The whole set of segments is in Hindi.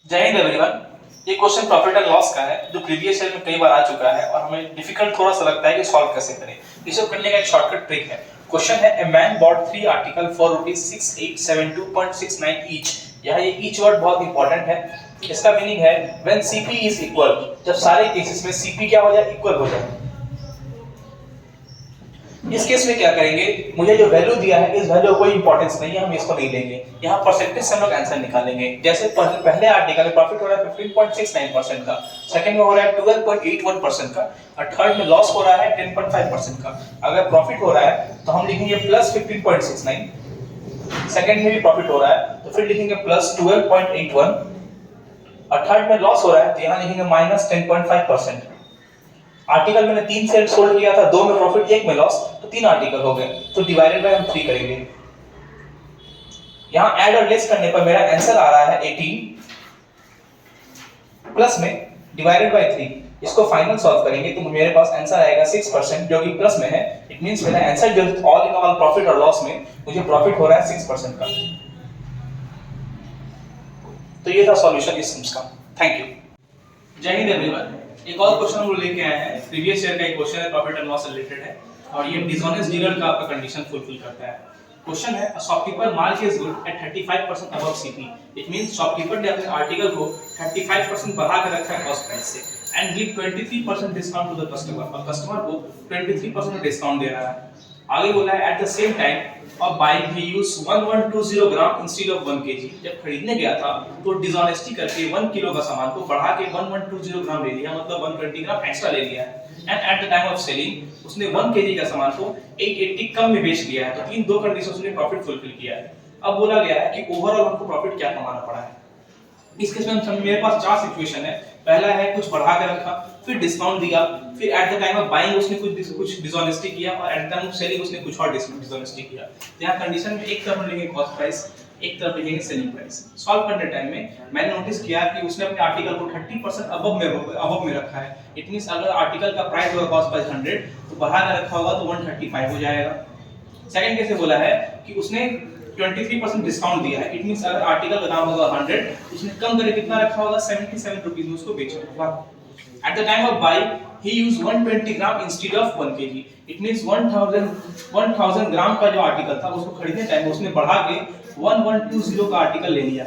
जय हिंद एवरीवन। ये क्वेश्चन प्रॉफिट एंड लॉस का है जो प्रीवियस ईयर में कई बार आ चुका है और हमें डिफिकल्ट थोड़ा सा लगता है कि सॉल्व कैसे करें। इसे करने का एक शॉर्टकट ट्रिक है। क्वेश्चन है a man bot 3 article for ₹6872.69 each. यहाँ ये ईच वर्ड बहुत इंपॉर्टेंट है। इसका मीनिंग है व्हेन सीपी इज इक्वल, जब सारे केसेस में सीपी क्या हो जाए, इक्वल हो जाए। इस केस में क्या करेंगे, मुझे जो वैल्यू दिया है इस वैल्यू कोई इंपॉर्टेंस नहीं है, हम इसको नहीं लेंगे। यहाँ परसेंटेज से हम लोग आंसर निकालेंगे। जैसे पहले आर्टिकल में प्रॉफिट हो रहा है 15.69% का, सेकंड में हो रहा है 12.81% का और थर्ड में लॉस हो रहा है 10.5% का। अगर प्रॉफिट हो रहा है तो हम लिखेंगे प्लस 15.69, सेकंड में भी प्रॉफिट हो रहा है तो फिर लिखेंगे प्लस 12.81 और थर्ड में लॉस हो रहा है तो यहाँ लिखेंगे माइनस 10.5%। आर्टिकल मैंने 3 सेट सोल्ड किया था, 2 में प्रॉफिट 1 में लॉस, तो 3 आर्टिकल हो गए, तो डिवाइडेड बाय हम 3 करेंगे। यहां ऐड और लेस करने पर मेरा आंसर आ रहा है 18 प्लस में डिवाइडेड बाय 3। इसको फाइनल सॉल्व करेंगे तो मेरे पास आंसर आएगा 6% जो कि प्लस में है। इट मींस मेरा आंसर जो ऑल इन ऑल प्रॉफिट और लॉस में मुझे प्रॉफिट हो रहा है 6% का। तो ये था सॉल्यूशन इस सम्स का। Thank you. जय हिंद एवरीवन। एक और क्वेश्चन हम लोग लेके आए हैं। प्रीवियस ईयर का एक क्वेश्चन है, प्रॉफिट एंड लॉस से रिलेटेड है और ये डिसऑनेस्ट डीलर का आपका कंडीशन फुलफिल करता है। क्वेश्चन है, a shopkeeper mark his good at 35% above CP. It means shopkeeper ने अपने आर्टिकल को 35% बढ़ा कर रखा है कॉस्ट प्राइस से and give 23% discount to the customer, और कस्टमर को 23% डिस्काउंट दे रहा है। आगे बोला है at the same time of buying ही use 1120 gram instead of 1 kg. जब खरीदने गया था तो डिसऑनेस्टी करके 1 किलो का सामान को बढ़ा के 1120 ग्राम ले लिया, मतलब 120 ग्राम एक्स्ट्रा ले लिया है। And at the time of selling उसने 1 केजी का सामान को 880 कम में बेच दिया है। तो इन दो कंडीशन उसने प्रॉफिट फुलफिल किया है। अब बोला गया है कि ओवरऑल हमको प्रॉफिट क्या कमाना पड़ा है। इस केस में हम मेरे पास 4 सिचुएशन है। पहला है कुछ बढ़ा के रखा, फिर डिस्काउंट दिया, फिर at the time of buying उसने कुछ डिसऑनेस्टी किया और at the time of selling उसने कुछ और डिसऑनेस्टी किया। तो यहाँ कंडीशन में एक तरफ लिखेंगे कॉस्ट प्राइस, एक तरफ लिखेंगे सेलिंग प्राइस। सॉल्व करने टाइम में मैंने नोटिस किया कि उसने अपने आर्टिकल को 30% अबव में रखा है। इट मींस अगर आर्टिकल का प्राइस होगा कॉस्ट प्राइस 100 तो बढ़ा के रखा होगा तो 135 हो जाएगा। सेकंड केस में बोला है कि उसने 23% डिस्काउंट दिया है। इट मींस अगर आर्टिकल का दाम होगा 100, उसने कम करके कितना रखा होगा, 77 रुपीस में उसको बेचा होगा। At the time of by he used 120 gram instead of 1 KG. It means 1000 ग्राम का जो आर्टिकल था उसको खरीदने टाइम में उसने बढ़ा के 1120 का आर्टिकल ले लिया।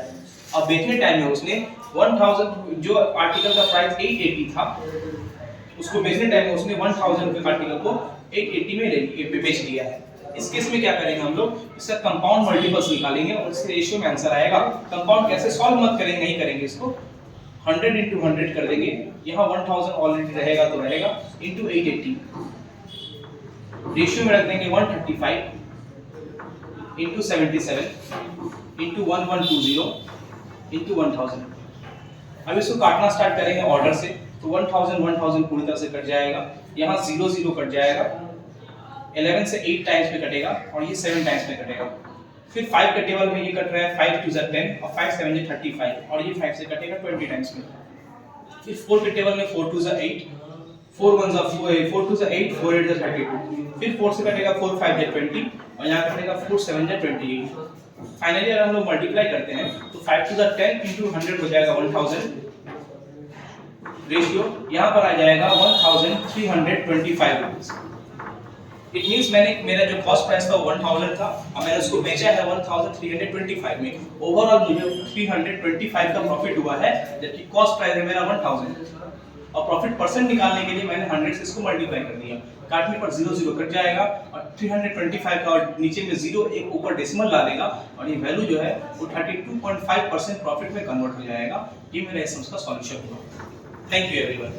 अब बेचने टाइम में उसने 1000 जो आर्टिकल का प्राइस 880 था उसको बेचने टाइम में उसने 1000 के आर्टिकल को 880 में बेच दिया है। इस केस में क्या करेंगे हम लोग, इसका कंपाउंड मल्टीपल्स निकालेंगे और इसके रेशियो में आंसर आएगा। कंपाउंड कैसे सॉल्व मत करेंगे, नहीं करेंगे इसको, 100 into 100 कर देंगे। यहाँ 1000 ऑलरेडी रहेगा तो रहेगा into 880, रेशियो में रख देंगे 135 into 77 into 1120 into 1000। अब इसको काटना स्टार्ट करेंगे ऑर्डर से, तो 1000 पूरी तरह से कट जाएगा, यहाँ 0 कट जाएगा, 11 से 8 टाइम्स में कटेगा और ये 7 टाइम्स में कटेगा। फिर 5 के टेबल में ये कट रहा है 5 2 10 और 5 7 35 और ये 5 से कटेगा 20 टाइम्स में। फिर 4 के टेबल में 4 2 8, 4 1 4 2 8, 4 8 32। फिर 4 से कटेगा 4 5 20 और यहाँ कटेगा 4 7 28। फाइनली अगर हम लोग मल्टीप्लाई करते हैं तो 5 2 10 into 100 हो जाएगा 1000। रेशियो यहाँ पर आ जाएगा 1325 रुपीस। इट मींस मेरा जो कॉस्ट प्राइस था 1000 था और मैंने उसको बेचा है 1325 में। ओवरऑल मुझे 325 का प्रॉफिट हुआ है, जबकि कॉस्ट प्राइस है मेरा 1000। और प्रॉफिट परसेंट निकालने के लिए मैंने 100 से इसको मल्टीप्लाई कर दिया। काटने पर 0 कट जाएगा और 325 का और नीचे में 0 एक ऊपर डेसिमल ला देगा और ये वैल्यू जो है वो 32.5% प्रॉफिट में कन्वर्ट हो जाएगा। ये मेरा इस सम का सॉल्यूशन हुआ। Thank you everyone.